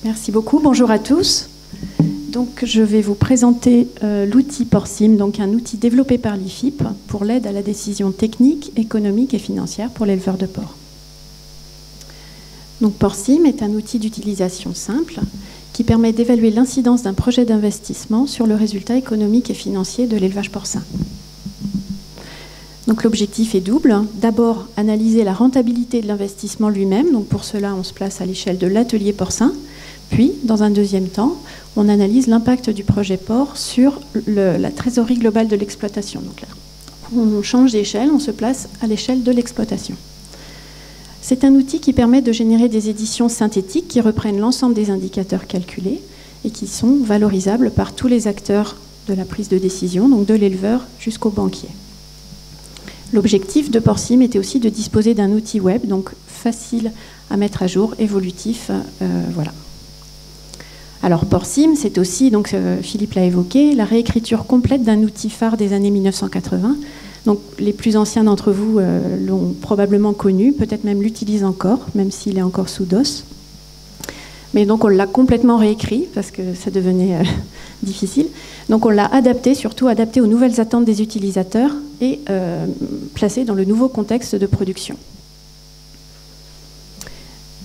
Merci beaucoup. Bonjour à tous. Donc, je vais vous présenter l'outil Porcim, donc un outil développé par l'IFIP pour l'aide à la décision technique, économique et financière pour l'éleveur de porc. Donc, Porcim est un outil d'utilisation simple qui permet d'évaluer l'incidence d'un projet d'investissement sur le résultat économique et financier de l'élevage porcin. Donc, l'objectif est double. D'abord, analyser la rentabilité de l'investissement lui-même. Donc, pour cela, on se place à l'échelle de l'atelier porcin. Puis, dans un deuxième temps, on analyse l'impact du projet porc sur la trésorerie globale de l'exploitation. Donc là, on change d'échelle, on se place à l'échelle de l'exploitation. C'est un outil qui permet de générer des éditions synthétiques qui reprennent l'ensemble des indicateurs calculés et qui sont valorisables par tous les acteurs de la prise de décision, donc de l'éleveur jusqu'au banquier. L'objectif de Porcim était aussi de disposer d'un outil web, donc facile à mettre à jour, évolutif, voilà. Alors Porcim, c'est aussi, donc Philippe l'a évoqué, la réécriture complète d'un outil phare des années 1980. Donc les plus anciens d'entre vous l'ont probablement connu, peut-être même l'utilisent encore, même s'il est encore sous DOS. Mais donc on l'a complètement réécrit parce que ça devenait difficile. Donc on l'a adapté, surtout adapté aux nouvelles attentes des utilisateurs et placé dans le nouveau contexte de production.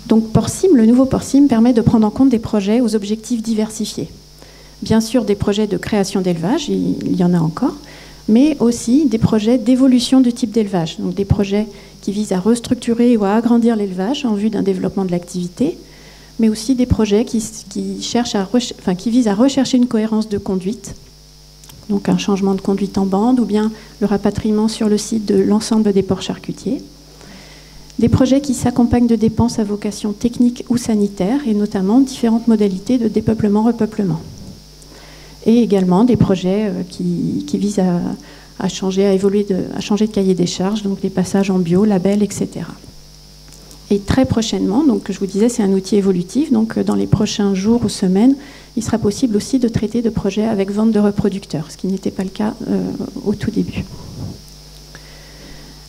Donc Porcim, le nouveau Porcim permet de prendre en compte des projets aux objectifs diversifiés. Bien sûr des projets de création d'élevage, il y en a encore, mais aussi des projets d'évolution du type d'élevage. Donc des projets qui visent à restructurer ou à agrandir l'élevage en vue d'un développement de l'activité, mais aussi des projets qui visent à rechercher une cohérence de conduite, donc un changement de conduite en bande ou bien le rapatriement sur le site de l'ensemble des porcs charcutiers. Des projets qui s'accompagnent de dépenses à vocation technique ou sanitaire et notamment différentes modalités de dépeuplement-repeuplement. Et également des projets qui visent à changer de cahier des charges, donc les passages en bio, label, etc. Et très prochainement, donc je vous disais, c'est un outil évolutif, donc dans les prochains jours ou semaines, il sera possible aussi de traiter de projets avec vente de reproducteurs, ce qui n'était pas le cas au tout début.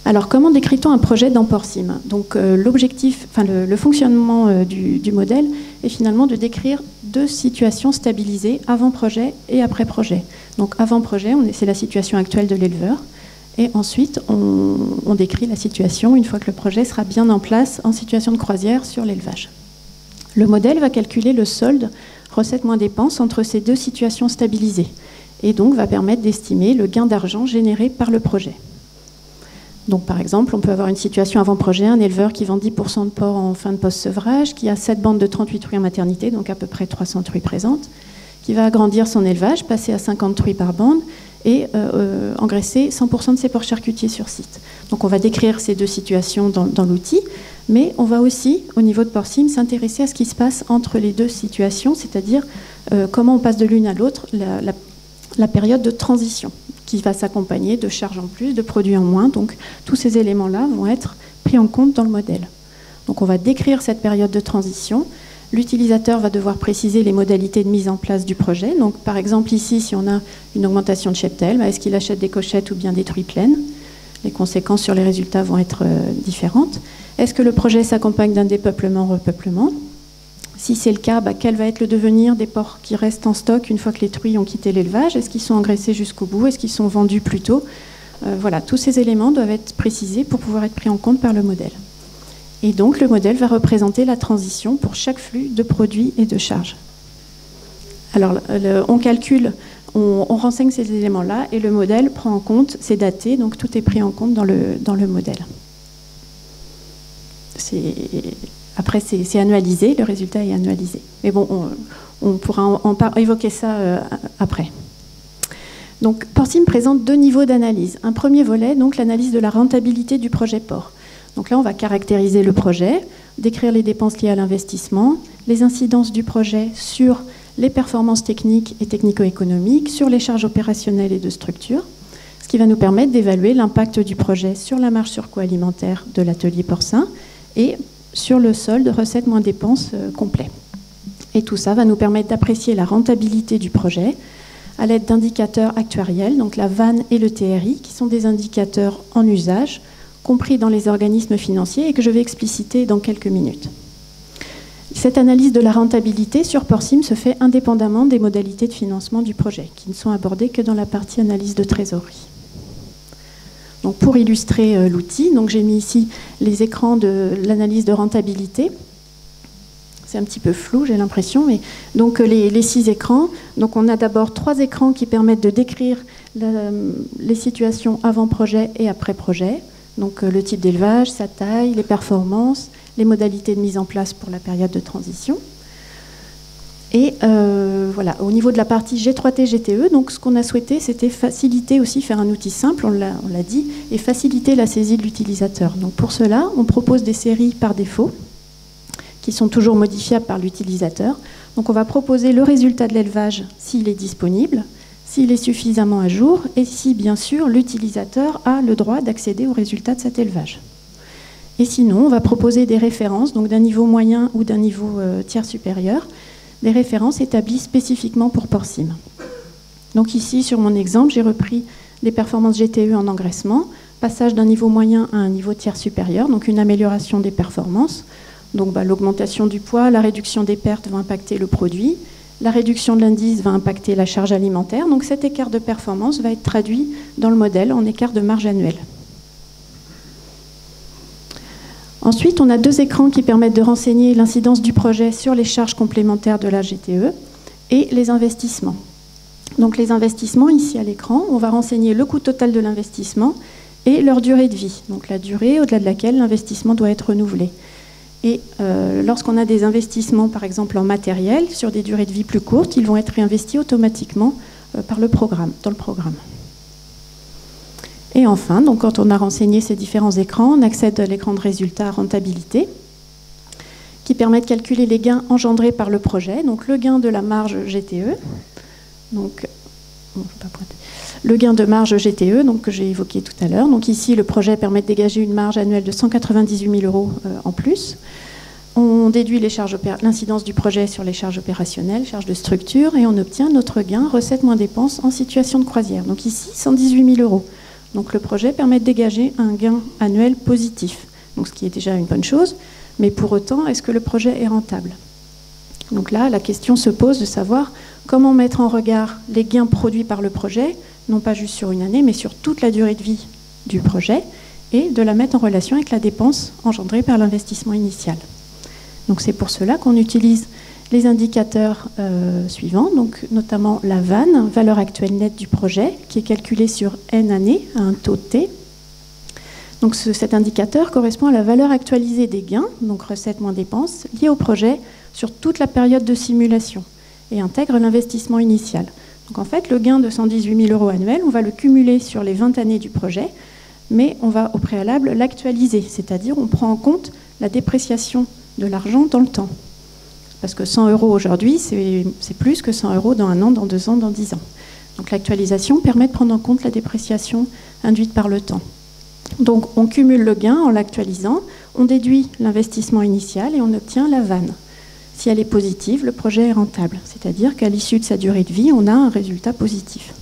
Alors, comment décrit-on un projet dans Porcim? Donc, le fonctionnement du modèle est finalement de décrire deux situations stabilisées, avant projet et après projet. Donc, avant projet, c'est la situation actuelle de l'éleveur. Et ensuite, on décrit la situation une fois que le projet sera bien en place en situation de croisière sur l'élevage. Le modèle va calculer le solde recettes moins dépenses entre ces deux situations stabilisées et donc va permettre d'estimer le gain d'argent généré par le projet. Donc, par exemple, on peut avoir une situation avant projet, un éleveur qui vend 10% de porcs en fin de post-sevrage, qui a 7 bandes de 38 truies en maternité, donc à peu près 300 truies présentes, qui va agrandir son élevage, passer à 50 truies par bande et engraisser 100% de ses porcs charcutiers sur site. Donc, on va décrire ces deux situations dans l'outil, mais on va aussi, au niveau de Porcim, s'intéresser à ce qui se passe entre les deux situations, c'est-à-dire comment on passe de l'une à l'autre, la période de transition, qui va s'accompagner de charges en plus, de produits en moins. Donc, tous ces éléments-là vont être pris en compte dans le modèle. Donc, on va décrire cette période de transition. L'utilisateur va devoir préciser les modalités de mise en place du projet. Donc, par exemple, ici, si on a une augmentation de cheptel, est-ce qu'il achète des cochettes ou bien des truies pleines? Les conséquences sur les résultats vont être différentes. Est-ce que le projet s'accompagne d'un dépeuplement-repeuplement? Si c'est le cas, quel va être le devenir des porcs qui restent en stock une fois que les truies ont quitté l'élevage? Est-ce qu'ils sont engraissés jusqu'au bout? Est-ce qu'ils sont vendus plus tôt? Voilà, tous ces éléments doivent être précisés pour pouvoir être pris en compte par le modèle. Et donc, le modèle va représenter la transition pour chaque flux de produits et de charges. Alors, on calcule, on renseigne ces éléments-là et le modèle prend en compte, c'est daté, donc tout est pris en compte dans le modèle. Après, c'est annualisé, le résultat est annualisé. Mais bon, on pourra évoquer ça après. Donc, Porcim présente deux niveaux d'analyse. Un premier volet, donc l'analyse de la rentabilité du projet porc. Donc là, on va caractériser le projet, décrire les dépenses liées à l'investissement, les incidences du projet sur les performances techniques et technico-économiques, sur les charges opérationnelles et de structure, ce qui va nous permettre d'évaluer l'impact du projet sur la marge surcoût alimentaire de l'atelier porcin et sur le solde recettes moins dépenses complet. Et tout ça va nous permettre d'apprécier la rentabilité du projet à l'aide d'indicateurs actuariels, donc la VAN et le TRI, qui sont des indicateurs en usage, compris dans les organismes financiers et que je vais expliciter dans quelques minutes. Cette analyse de la rentabilité sur Porsim se fait indépendamment des modalités de financement du projet, qui ne sont abordées que dans la partie analyse de trésorerie. Donc pour illustrer l'outil, j'ai mis ici les écrans de l'analyse de rentabilité. C'est un petit peu flou, j'ai l'impression, mais donc les 6 écrans. Donc on a d'abord 3 écrans qui permettent de décrire les situations avant projet et après projet. Donc le type d'élevage, sa taille, les performances, les modalités de mise en place pour la période de transition. Et voilà, au niveau de la partie G3T, GTE, donc ce qu'on a souhaité, c'était faciliter aussi, faire un outil simple, on l'a dit, et faciliter la saisie de l'utilisateur. Donc pour cela, on propose des séries par défaut, qui sont toujours modifiables par l'utilisateur. Donc on va proposer le résultat de l'élevage s'il est disponible, s'il est suffisamment à jour, et si bien sûr l'utilisateur a le droit d'accéder au résultat de cet élevage. Et sinon, on va proposer des références, donc d'un niveau moyen ou d'un niveau tiers supérieur, des références établies spécifiquement pour Porsim. Donc ici, sur mon exemple, j'ai repris les performances GTE en engraissement, passage d'un niveau moyen à un niveau tiers supérieur, donc une amélioration des performances. Donc l'augmentation du poids, la réduction des pertes va impacter le produit, la réduction de l'indice va impacter la charge alimentaire. Donc cet écart de performance va être traduit dans le modèle en écart de marge annuelle. Ensuite, on a 2 écrans qui permettent de renseigner l'incidence du projet sur les charges complémentaires de la GTE et les investissements. Donc les investissements, ici à l'écran, on va renseigner le coût total de l'investissement et leur durée de vie, donc la durée au-delà de laquelle l'investissement doit être renouvelé. Et lorsqu'on a des investissements, par exemple en matériel, sur des durées de vie plus courtes, ils vont être réinvestis automatiquement dans le programme. Et enfin, donc, quand on a renseigné ces différents écrans, on accède à l'écran de résultat rentabilité, qui permet de calculer les gains engendrés par le projet, donc le gain de la marge GTE, donc, le gain de marge GTE donc, que j'ai évoqué tout à l'heure. Donc ici, le projet permet de dégager une marge annuelle de 198 000 € en plus. On déduit l'incidence du projet sur les charges opérationnelles, charges de structure, et on obtient notre gain, recettes moins dépenses, en situation de croisière. Donc ici, 118 000 €. Donc le projet permet de dégager un gain annuel positif, donc ce qui est déjà une bonne chose. Mais pour autant, est-ce que le projet est rentable ? Donc là, la question se pose de savoir comment mettre en regard les gains produits par le projet, non pas juste sur une année, mais sur toute la durée de vie du projet, et de la mettre en relation avec la dépense engendrée par l'investissement initial. Donc c'est pour cela qu'on utilise les indicateurs suivants, donc notamment la VAN, valeur actuelle nette du projet, qui est calculée sur N années à un taux T. Donc cet indicateur correspond à la valeur actualisée des gains, donc recettes moins dépenses, liées au projet sur toute la période de simulation et intègre l'investissement initial. Donc en fait, le gain de 118 000 € annuel, on va le cumuler sur les 20 années du projet, mais on va au préalable l'actualiser, c'est-à-dire on prend en compte la dépréciation de l'argent dans le temps. Parce que 100 € aujourd'hui, c'est plus que 100 € dans 1 an, dans 2 ans, dans 10 ans. Donc l'actualisation permet de prendre en compte la dépréciation induite par le temps. Donc on cumule le gain en l'actualisant, on déduit l'investissement initial et on obtient la VAN. Si elle est positive, le projet est rentable, c'est-à-dire qu'à l'issue de sa durée de vie, on a un résultat positif.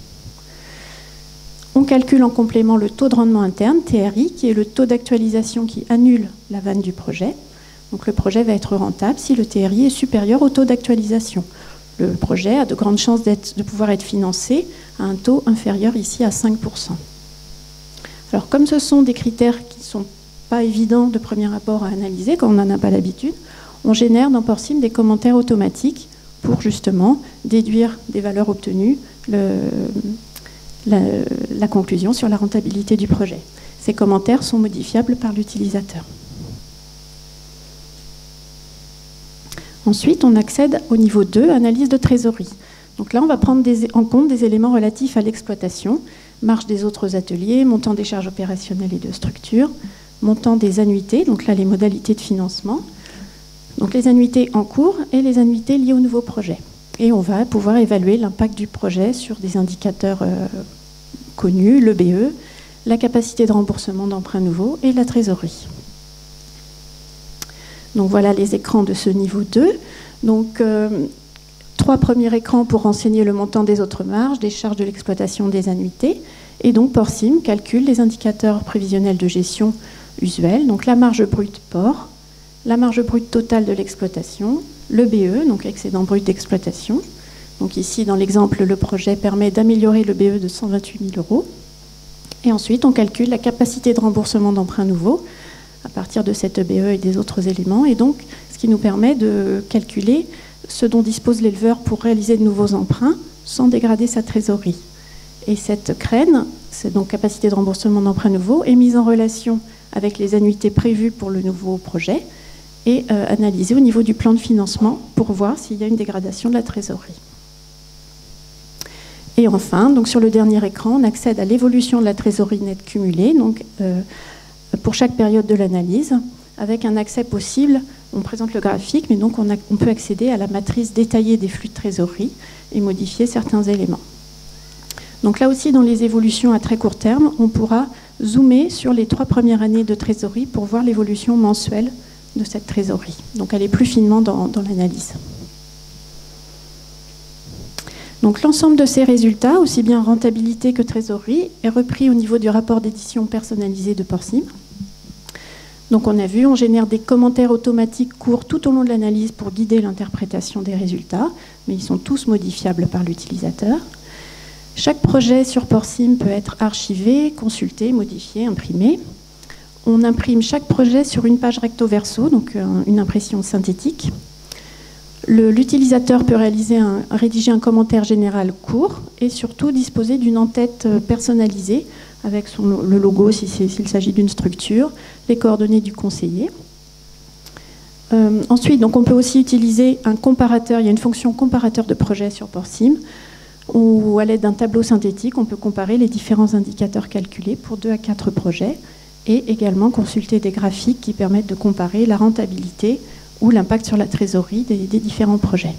On calcule en complément le taux de rendement interne, TRI, qui est le taux d'actualisation qui annule la VAN du projet. Donc le projet va être rentable si le TRI est supérieur au taux d'actualisation. Le projet a de grandes chances de pouvoir être financé à un taux inférieur ici à 5%. Alors comme ce sont des critères qui ne sont pas évidents de premier abord à analyser, quand on n'en a pas l'habitude, on génère dans Porsim des commentaires automatiques pour justement déduire des valeurs obtenues, la conclusion sur la rentabilité du projet. Ces commentaires sont modifiables par l'utilisateur. Ensuite, on accède au niveau 2, analyse de trésorerie. Donc là, on va prendre en compte des éléments relatifs à l'exploitation, marge des autres ateliers, montant des charges opérationnelles et de structure, montant des annuités, donc là, les modalités de financement, donc les annuités en cours et les annuités liées au nouveau projet. Et on va pouvoir évaluer l'impact du projet sur des indicateurs connus, le BE, la capacité de remboursement d'emprunts nouveaux et la trésorerie. Donc voilà les écrans de ce niveau 2. Donc 3 premiers écrans pour renseigner le montant des autres marges, des charges de l'exploitation, des annuités. Et donc Porsim calcule les indicateurs prévisionnels de gestion usuels, donc la marge brute port, la marge brute totale de l'exploitation, le BE, donc excédent brut d'exploitation. Donc ici, dans l'exemple, le projet permet d'améliorer le BE de 128 000 €. Et ensuite, on calcule la capacité de remboursement d'emprunt nouveau à partir de cette BE et des autres éléments. Et donc, ce qui nous permet de calculer ce dont dispose l'éleveur pour réaliser de nouveaux emprunts sans dégrader sa trésorerie. Et cette CREN, c'est donc capacité de remboursement d'emprunt nouveau, est mise en relation avec les annuités prévues pour le nouveau projet et analysée au niveau du plan de financement pour voir s'il y a une dégradation de la trésorerie. Et enfin, donc sur le dernier écran, on accède à l'évolution de la trésorerie nette cumulée, donc, pour chaque période de l'analyse, avec un accès possible. On présente le graphique, mais donc on peut accéder à la matrice détaillée des flux de trésorerie et modifier certains éléments. Donc là aussi, dans les évolutions à très court terme, on pourra zoomer sur les 3 premières années de trésorerie pour voir l'évolution mensuelle de cette trésorerie. Donc aller plus finement dans l'analyse. Donc l'ensemble de ces résultats, aussi bien rentabilité que trésorerie, est repris au niveau du rapport d'édition personnalisé de Porsim. Donc on a vu, on génère des commentaires automatiques courts tout au long de l'analyse pour guider l'interprétation des résultats, mais ils sont tous modifiables par l'utilisateur. Chaque projet sur Porsim peut être archivé, consulté, modifié, imprimé. On imprime chaque projet sur une page recto verso, donc une impression synthétique. L'utilisateur peut rédiger un commentaire général court et surtout disposer d'une en-tête personnalisée avec le logo s'il s'agit d'une structure, les coordonnées du conseiller. Ensuite, donc on peut aussi utiliser un comparateur. Il y a une fonction comparateur de projet sur Porsim où, à l'aide d'un tableau synthétique, on peut comparer les différents indicateurs calculés pour 2 à 4 projets et également consulter des graphiques qui permettent de comparer la rentabilité ou l'impact sur la trésorerie des différents projets.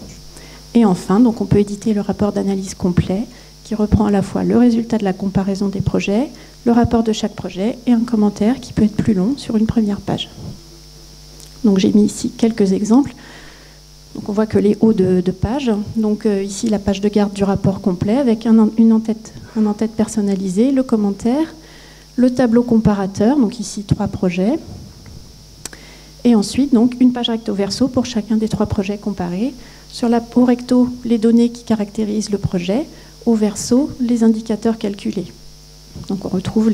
Et enfin, donc on peut éditer le rapport d'analyse complet qui reprend à la fois le résultat de la comparaison des projets, le rapport de chaque projet et un commentaire qui peut être plus long sur une première page. Donc j'ai mis ici quelques exemples. Donc on voit que les hauts de page. Donc ici la page de garde du rapport complet avec un en-tête personnalisé, le commentaire, le tableau comparateur, donc ici 3 projets. Et ensuite, donc, une page recto verso pour chacun des 3 projets comparés. Au recto, les données qui caractérisent le projet. Au verso, les indicateurs calculés. Donc on retrouve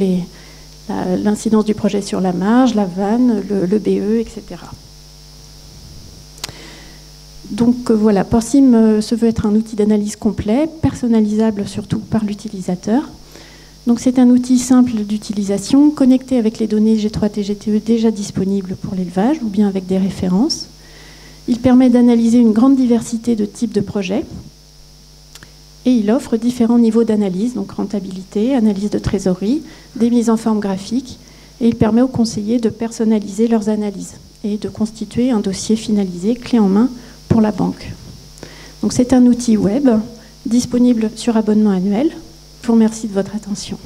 l'incidence du projet sur la marge, la vanne, le BE, etc. Donc voilà, Porsim se veut être un outil d'analyse complet, personnalisable surtout par l'utilisateur. Donc c'est un outil simple d'utilisation, connecté avec les données G3 et GTE déjà disponibles pour l'élevage ou bien avec des références. Il permet d'analyser une grande diversité de types de projets et il offre différents niveaux d'analyse, donc rentabilité, analyse de trésorerie, des mises en forme graphiques et il permet aux conseillers de personnaliser leurs analyses et de constituer un dossier finalisé clé en main pour la banque. Donc c'est un outil web disponible sur abonnement annuel. Je vous remercie de votre attention.